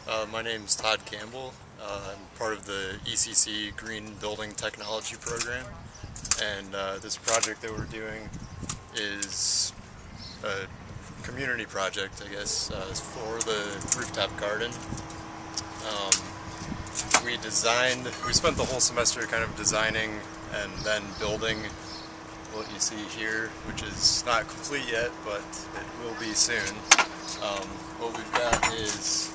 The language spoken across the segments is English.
My name's Todd Campbell. I'm part of the ECC Green Building Technology Program, and this project that we're doing is a community project, I guess, for the rooftop garden. We spent the whole semester kind of designing and then building what you see here, which is not complete yet, but it will be soon. What we've got is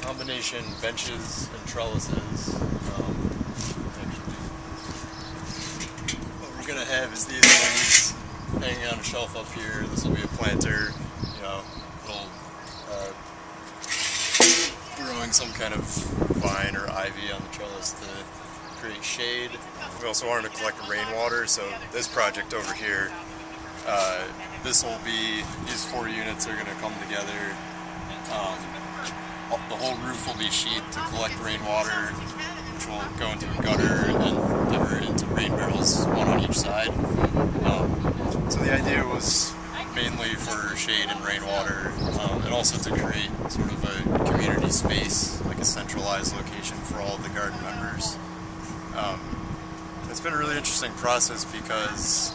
combination benches and trellises. What we're going to have is these things hanging on a shelf up here. This will be a planter, little growing some kind of vine or ivy on the trellis to create shade. We also wanted to collect rainwater, so this project over here, these 4 units are going to come together. The whole roof will be sheathed to collect rainwater, which will go into a gutter and divert into rain barrels, one on each side. So the idea was mainly for shade and rainwater, and also to create sort of a community space, like a centralized location for all of the garden members. It's been a really interesting process because,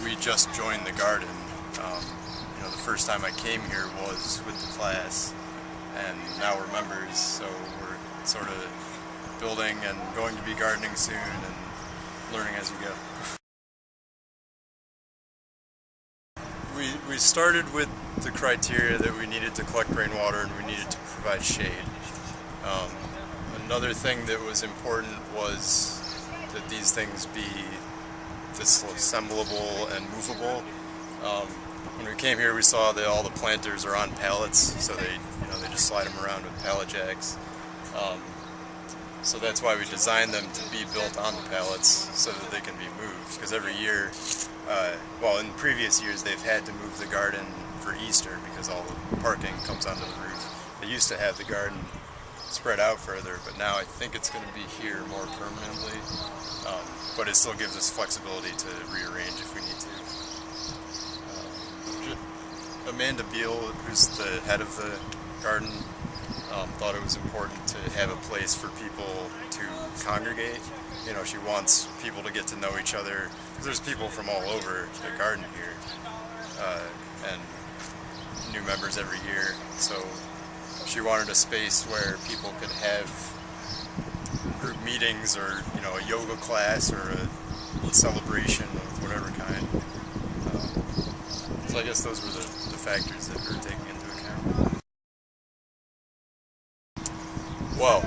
we just joined the garden. The first time I came here was with the class, and now we're members, so we're sort of building and going to be gardening soon and learning as we go. We started with the criteria that we needed to collect rainwater and we needed to provide shade. Another thing that was important was that these things be disassemblable and movable. When we came here, we saw that all the planters are on pallets, so they just slide them around with pallet jacks. So that's why we designed them to be built on the pallets so that they can be moved. Because every year, in previous years, they've had to move the garden for Easter because all the parking comes onto the roof. They used to have the garden spread out further, but now I think it's going to be here more permanently. But it still gives us flexibility to rearrange if we need to. Amanda Beal, who's the head of the garden, thought it was important to have a place for people to congregate. She wants people to get to know each other, because there's people from all over the garden here, and new members every year. So she wanted a space where people could have group meetings, or a yoga class, or a celebration of whatever kind. So I guess those were the factors that we were taking into account. Well,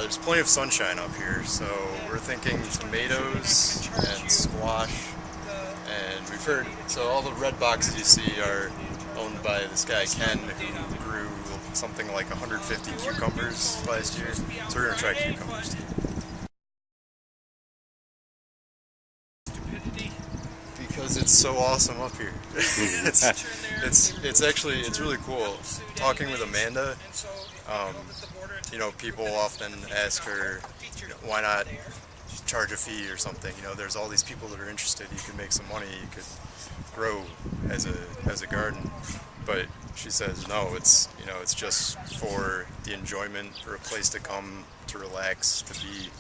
there's plenty of sunshine up here, so we're thinking tomatoes and squash, and we've heard, so all the red boxes you see are owned by this guy Ken, who grew something like 150 cucumbers last year, so we're going to try cucumbers. Because it's so awesome up here. It's really cool. Talking with Amanda, people often ask her, why not charge a fee or something? There's all these people that are interested. You can make some money. You could grow as a garden. But she says no. It's just for the enjoyment, or a place to come to relax, to be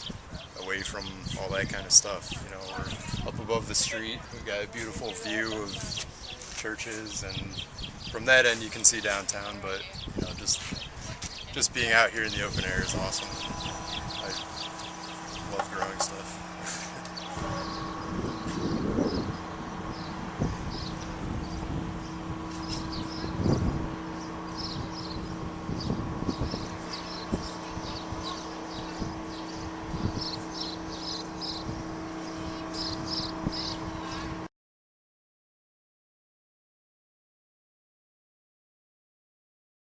away from all that kind of stuff. We're up above the street. We've got a beautiful view of churches, and from that end you can see downtown. But just being out here in the open air is awesome.